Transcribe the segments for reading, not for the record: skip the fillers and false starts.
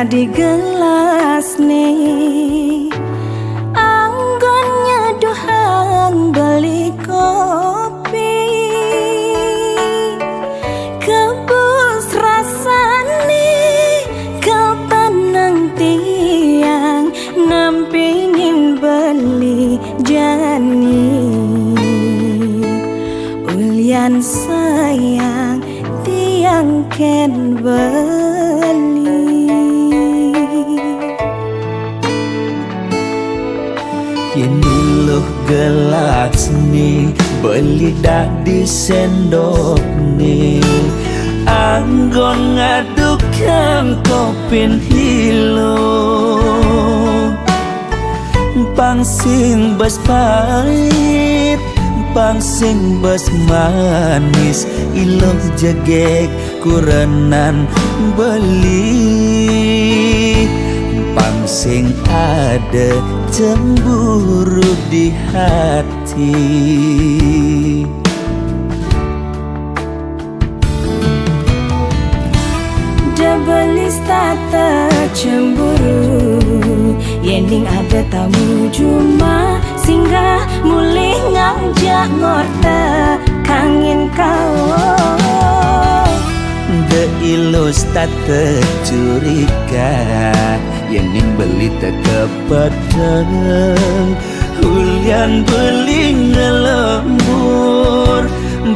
di gelas nih, anggon nyeduhang beli kopi, kebus rasane kepenang tiang nampingin beli jani. Ulian sayang tiang ken beli. Ini loh gelas nih, beli dah di sendok nih, anggon ngadukkan kopin hilo, pangsing bas pahit, pangsing bas manis, iloh jegek kurenan beli, pangsing ada cemburu di hati. Debelis tata cemburu, yening ada tamu cuma singgah mulih ngajak ngorta kangin kau. De ilus tata curiga, yening beli teka padang, hulian beli ngelembur,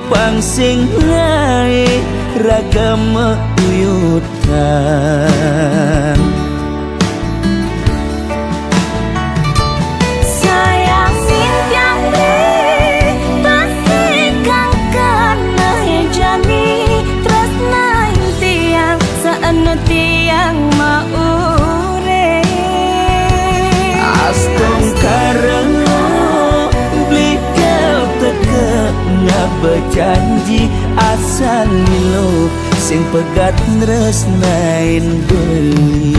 pangsing naik ragam uyutan. Sayang sintiang deh, pasti kang kena jani, terus naik tiang seenu tiang maure. Astong karena beli kau teka ngak berjanji asal lo sing pegat nresnain beli.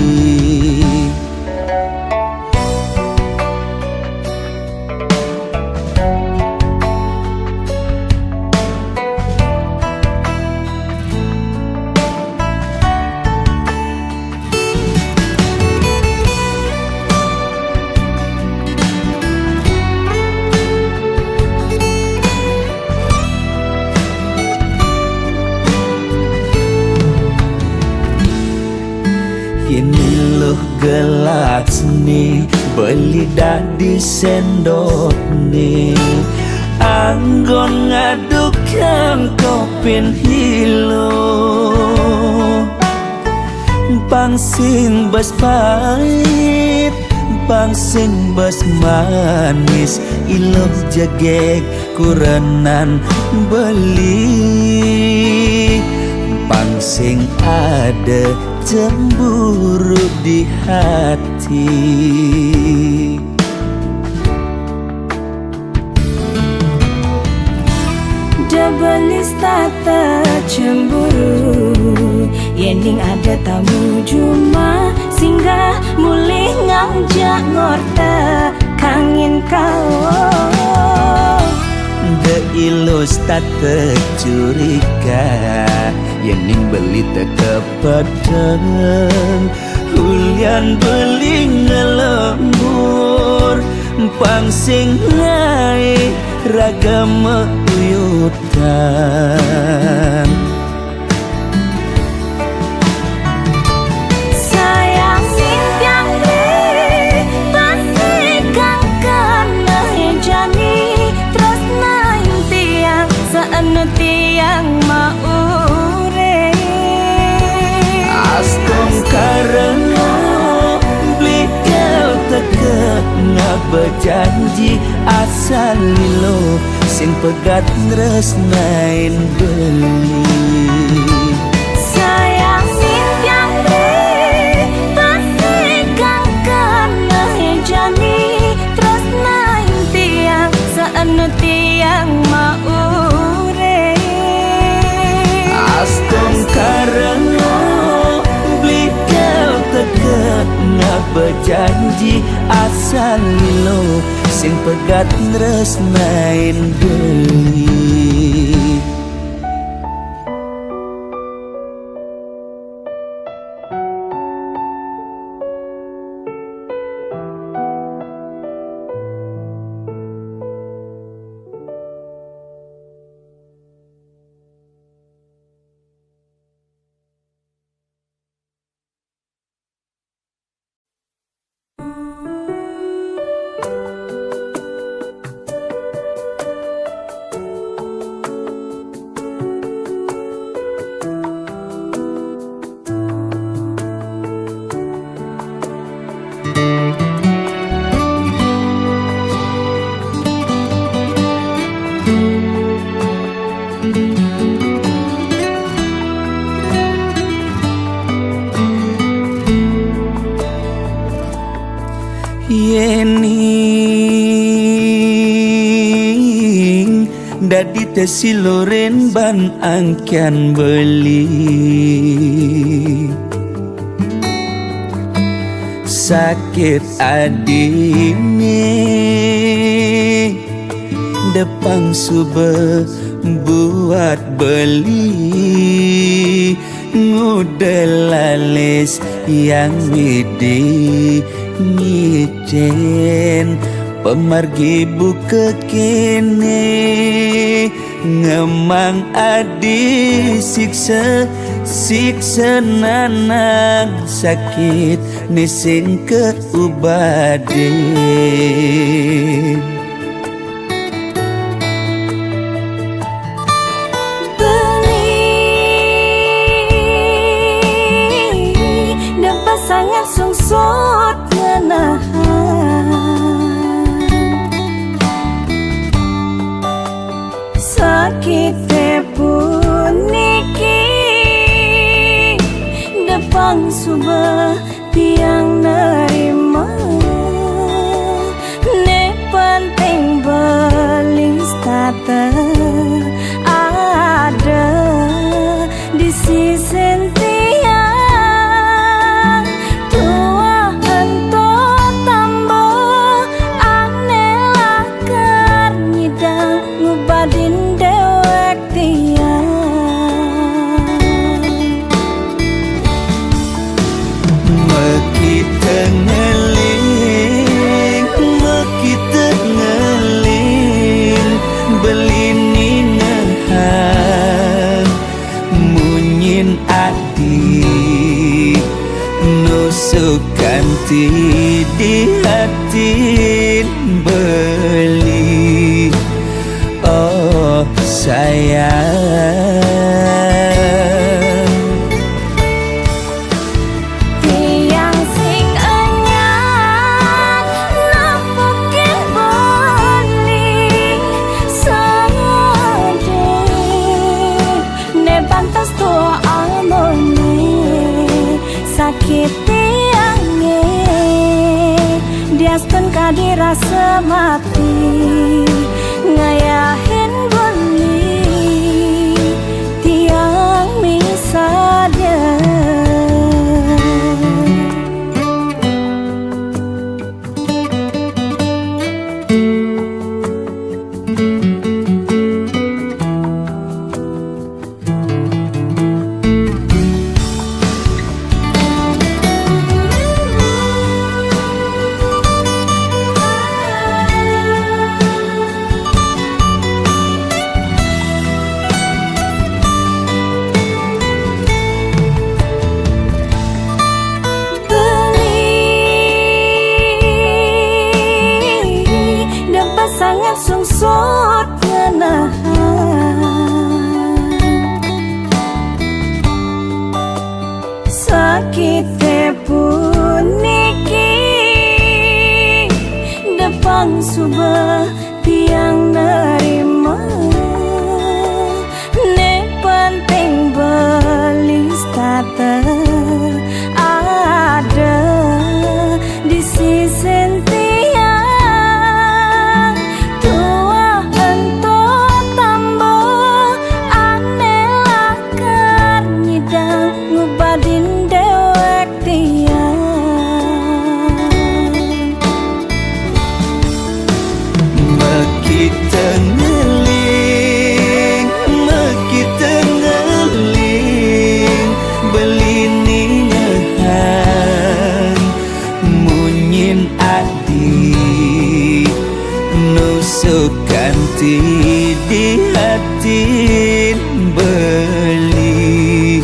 Ini loh gelas nih, beli dah di sendok nih, anggon ngadukkan kopin hilo, pangsing bas pahit, pangsing bas manis, iloh jegek kurenan beli, pangsing ada cemburu di hati. Debelis tata cemburu, yening ada tamu cuma singgah mulih ngajak ngorta kangin kau. De ilus tata curiga, yening beli teka padang, hulian beli ngelembur, pangsing naik ragam uyutan. Sayang sintiang deh, pasti kang kena jani, terus naik tiang seenu tiang maure. Astong karena beli kau teka ngak berjanji asal lo sing pegat nresnain beli. Sayang sintiang deh, pasti kang kena jani, terus naik tiang seenu tiang maure. Astong karena beli kau teka ngak berjanji asal lo sing pegat nresnain beli. jadi tesiloren ban angkian beli sakit adine depang sube buat beli ngudelalis yang midi ngicen pemargi buka kene ngemang adi siksa siksa nanang sakit nising keubaden sangat sungsut ngenahan sakit puniki depang subah tiang nerima ne penting belis tata ada di sisi sukanti di hati beli oh sayang tiang sing anyar napukin beli sade ne pantas tua amone sakit diaskan kadirasa mati ngayahin beli tiang misada sangat sungsut ngenahan sakit puniki depang subah tiang nerima ne penting belis tata ada di sisi sukanti di hati beli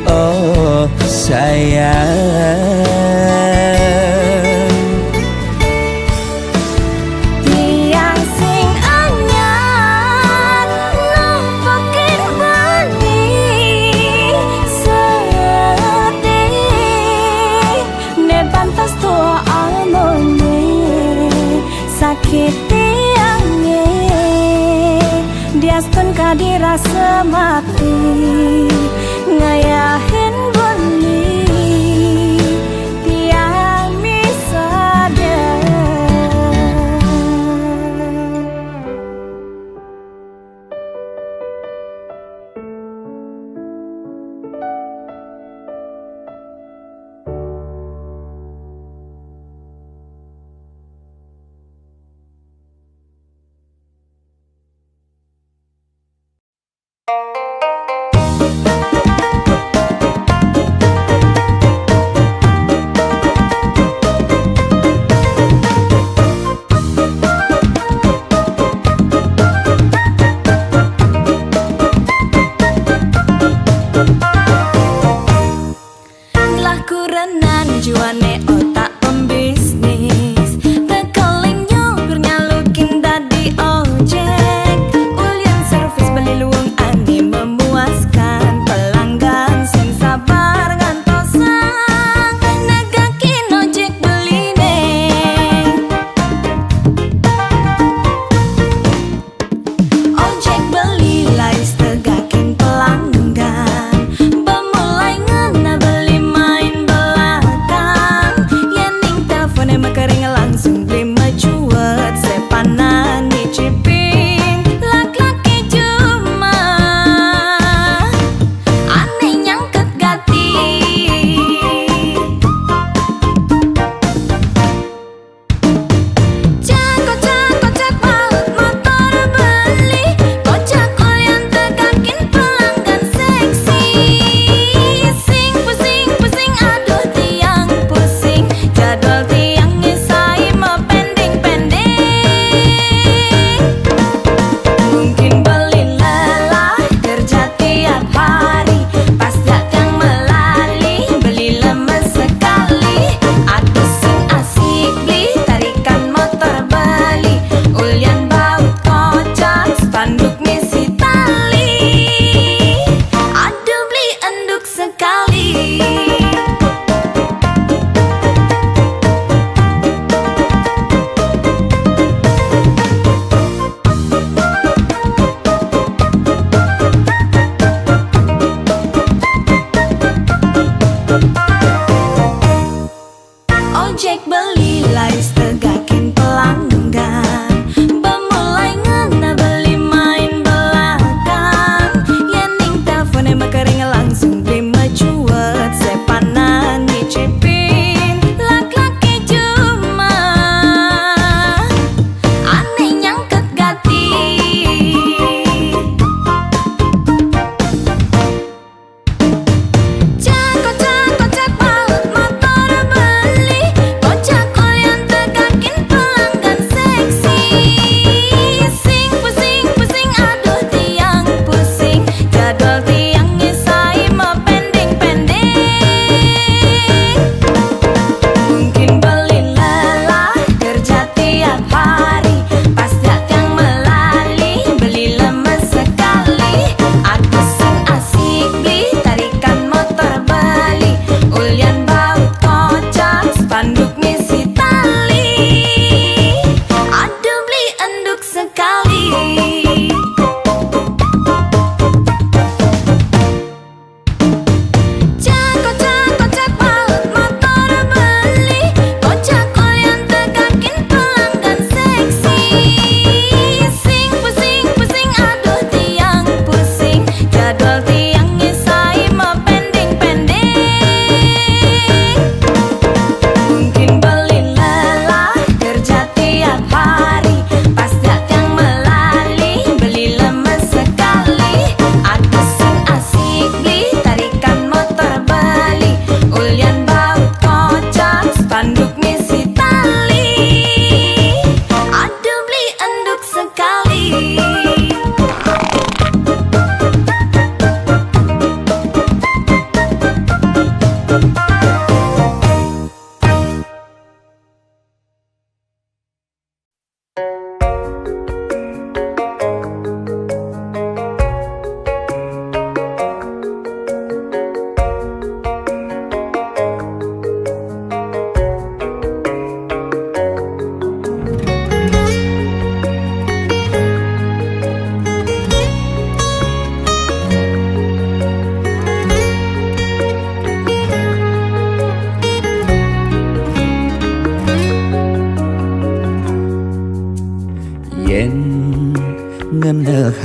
oh sayang tiang sing anyar nampakin beli sedih ne pantas tua amone sakit diaskan kadirasa mati ngayahin beli tiang misada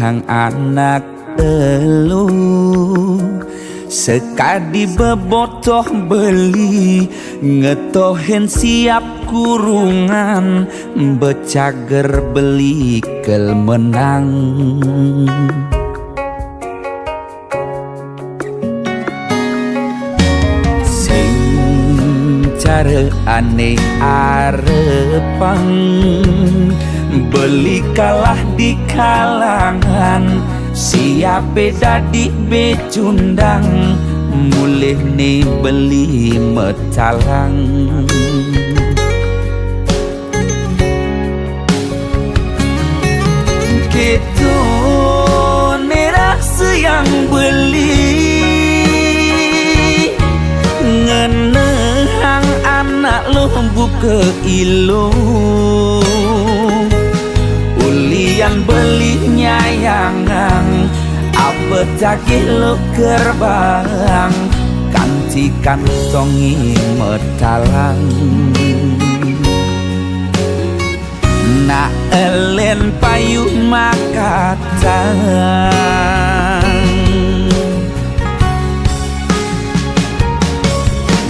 hang anak elu sekadi bebotoh beli ngetohen siap kurungan becager beli kel menang sing cara aneh arepang beli kalah di kalangan siap dadi becundang mulih nih beli metalang gitu nerah yang beli ngenehang anak lo buka ilu ulian beli nyayangang apa cakih lo gerbang kanti kantongi metalang na elen payu makatang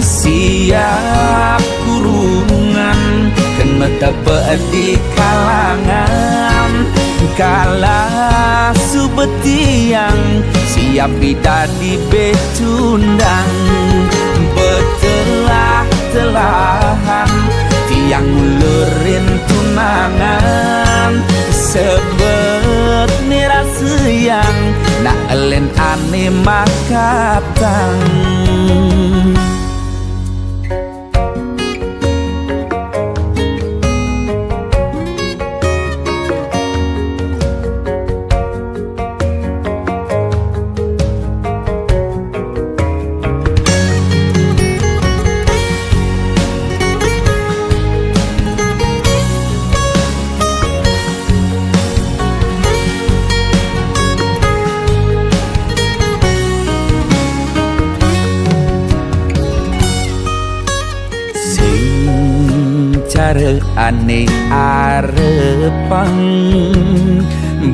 siap kurungan kena tebak di kalangan kala subetiang siap dadi becundang betelah-telahan tiang ulurin tunangan sebet nirasa yang nak elen aneh makatang cara aneh arepang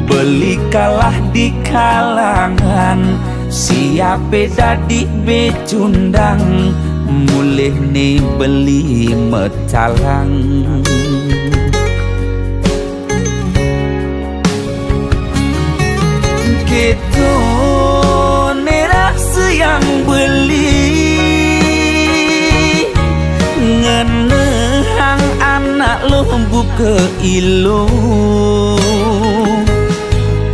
beli kalah di kalangan siap dadi becundang mulih nih beli metalang gitu nerah yang beli ngenehang anak lo buka ilu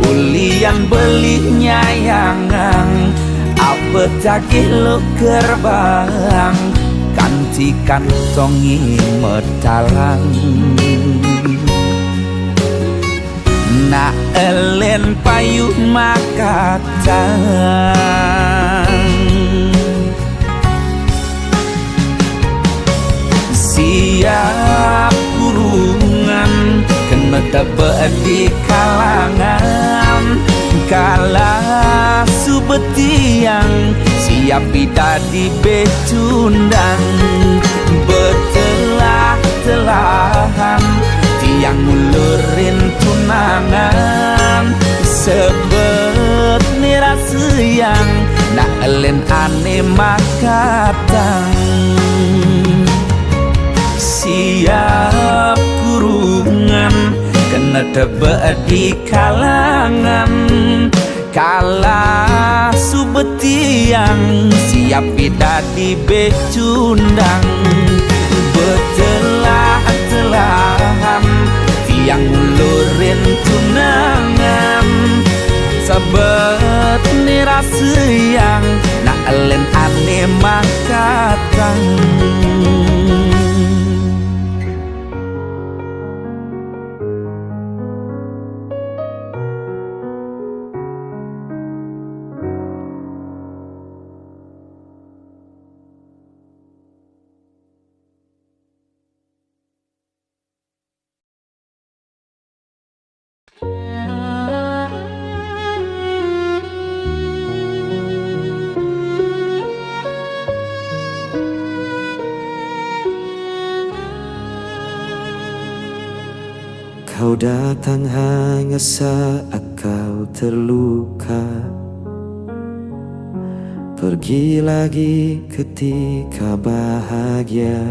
ulian beli nyayangang apa cakih lo gerbang kanti kantongi metalang na elen payu makatang siap kurungan kena tebak di kalangan kala subetiang siap dadi becundang betelah-telahan tiang ulurin tunangan sebet nirasa yang nak elen aneh makatang siap kurungan kena tebak di kalangan kala subetiang siap dadi becundang betelah-telahan tiang ulurin tunangan sabet nirasa yang nak elen aneh makatang Kau datang hanya saat kau terluka. Pergi lagi ketika bahagia.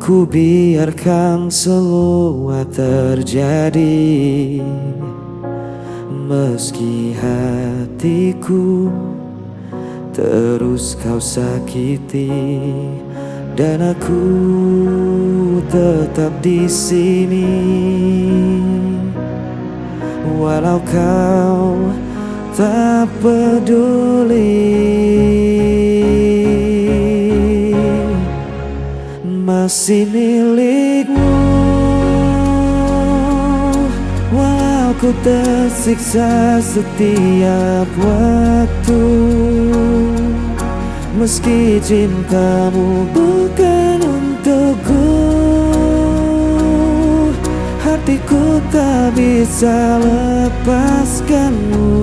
Ku biarkan semua terjadi, meski hatiku terus kau sakiti, dan aku tetap di sini. Walau kau tak peduli, masih milikmu. Walau ku tersiksa setiap waktu, meski cintamu bukan untukku, hatiku tak bisa lepaskanmu.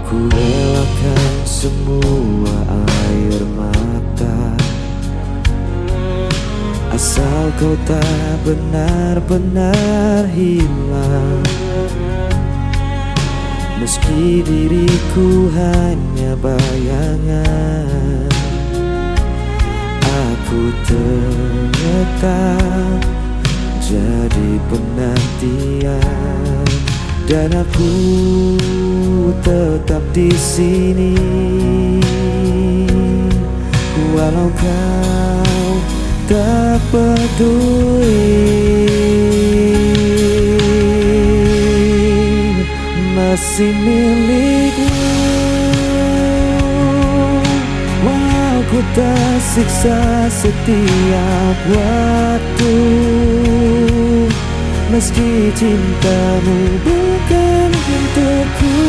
Ku relakan semua air mata, asal kau tak benar-benar hilang. Meski diriku hanya bayangan, aku tetap jadi penantian, dan aku tetap di sini. Walau kau tak peduli, masih milikmu. Walau ku tersiksa setiap waktu, meski cintamu bukan untukku,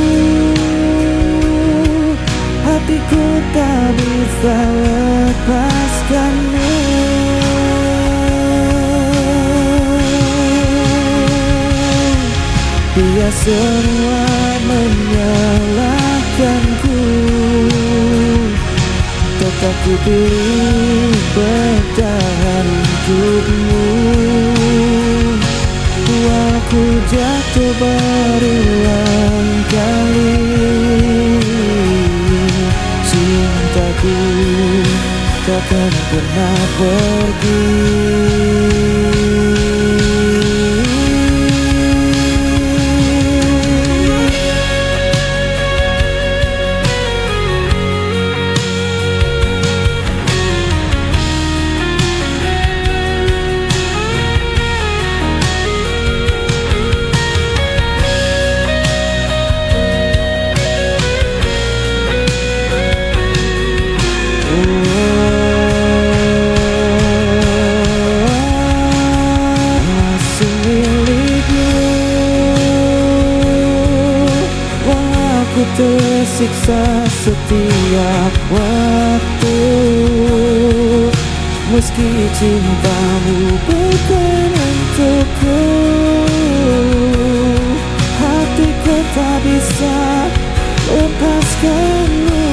hatiku tak bisa lepaskanmu. Biar semua menyalahkanku, tetap ku pilih bertahan untukmu. Aku jatuh berulang kali, cintaku takkan pernah pergi. Tersiksa setiap waktu, meski cintamu bukan untukku, hatiku tak bisa lepaskanmu.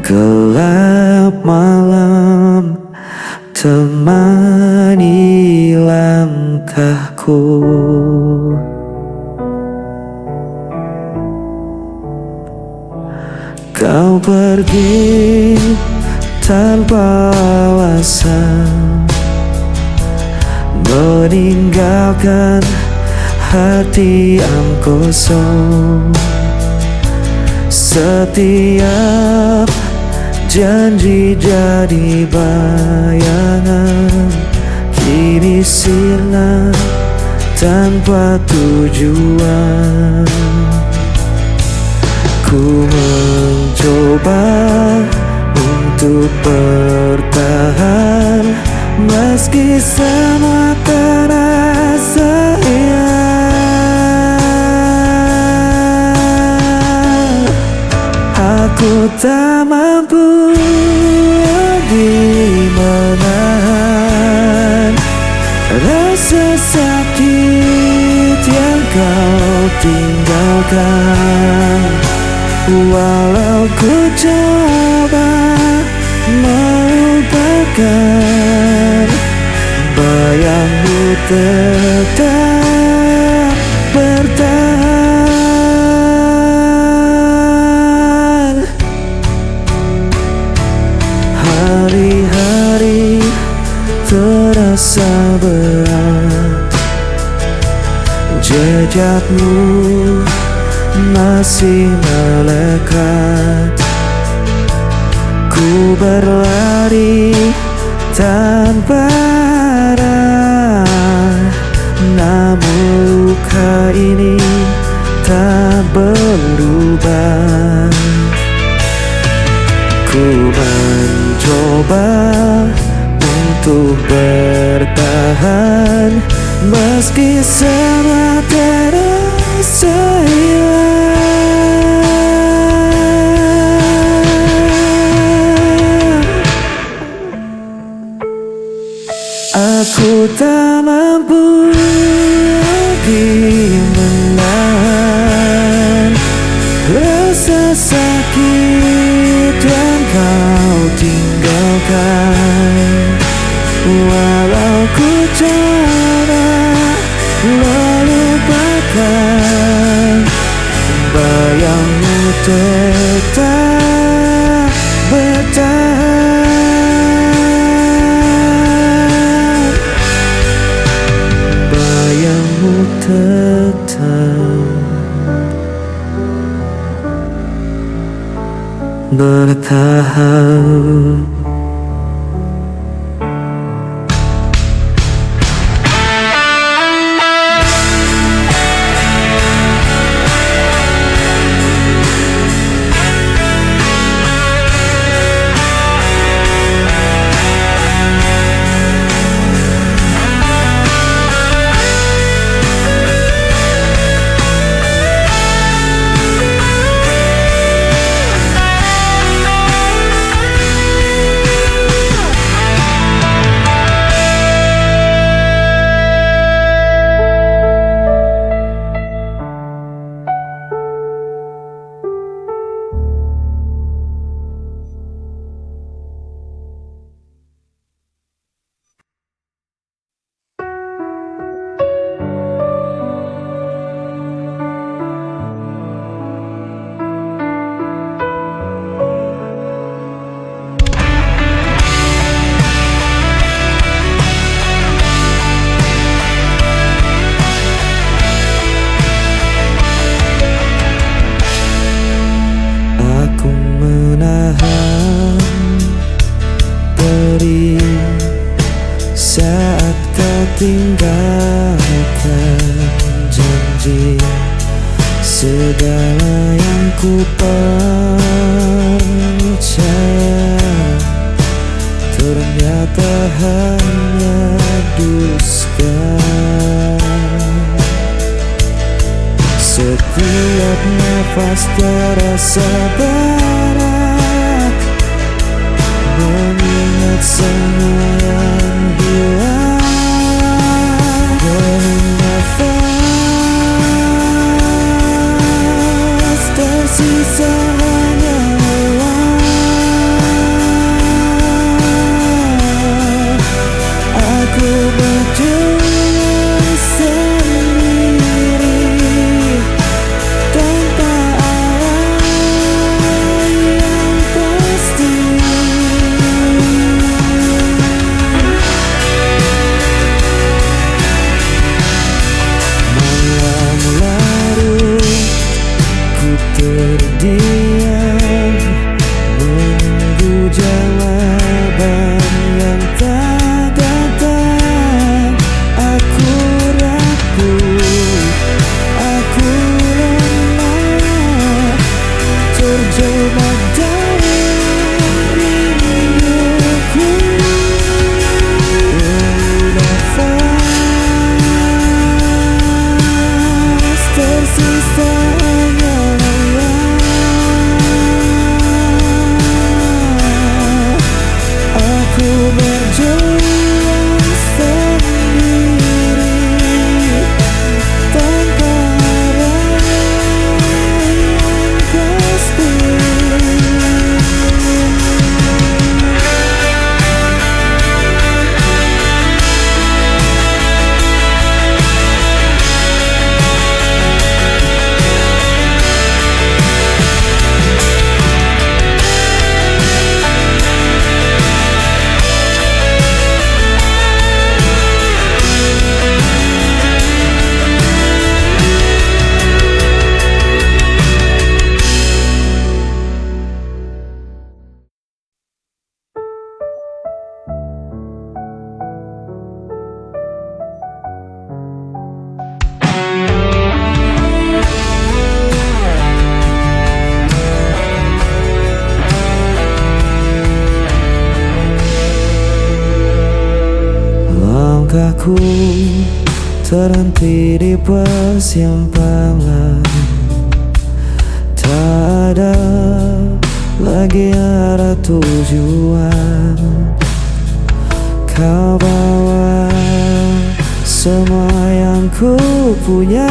Gelap malam temani langkahku, kau pergi tanpa alasan, meninggalkan hati yang kosong. Setiap janji jadi bayangan, kini sirna tanpa tujuan. Ku mencoba untuk bertahan, meski semua terasa hilang. Aku tak mampu lagi menahan rasa sakit yang kau tinggalkan. Walau ku coba melupakan, bayangmu tetap bertahan. Hari-hari terasa berat, jejakmu masih melekat. Ku berlari tanpa arah, namun luka ini tak berubah. Ku mencoba untuk bertahan, meski semua terasa hilang. Aku tak mampu lagi menahan rasa sakit yang kau tinggalkan. Walau ku coba melupakan, bayangmu tetap bertahan. Bayangmu tetap bertahan. Saat kau tinggalkan janji, segala yang ku percaya ternyata hanya dusta. Setiap nafas terasa berat, mengingat semua yang hilang. Dari nafas tersisa hanya lelah. Aku berjuang sendiri tanpa arah yang pasti. Langkahku terhenti di persimpangan, tak ada lagi arah tujuan. Kau bawa semua yang ku punya,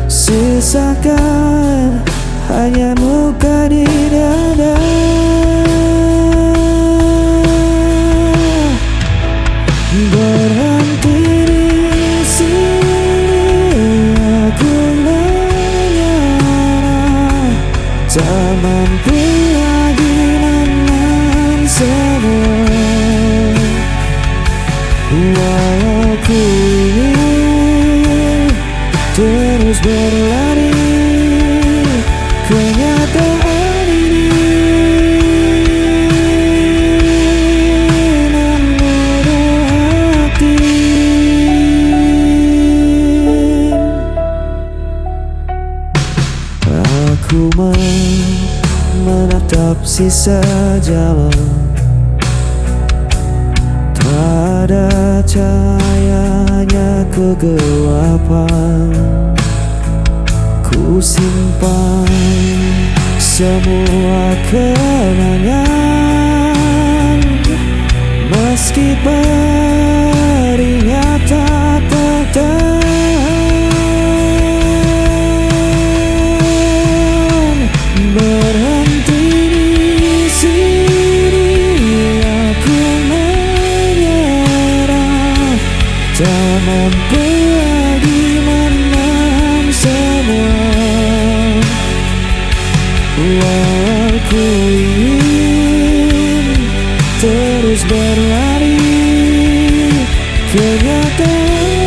sisakan hanya luka di dada. Berhenti di sini aku menyerah, tak mampu lagi menahan semua. Walau ku ingin terus berlari, kenyataan ini aku menatap sisa jalan, tak ada cahayanya kegelapan. Ku simpan semua kenangan, meski perinya tak tertahan. Berhenti di sini aku menyerah, tak mampu lagi menahan semua. Walau ku ingin terus berlari, kenyataan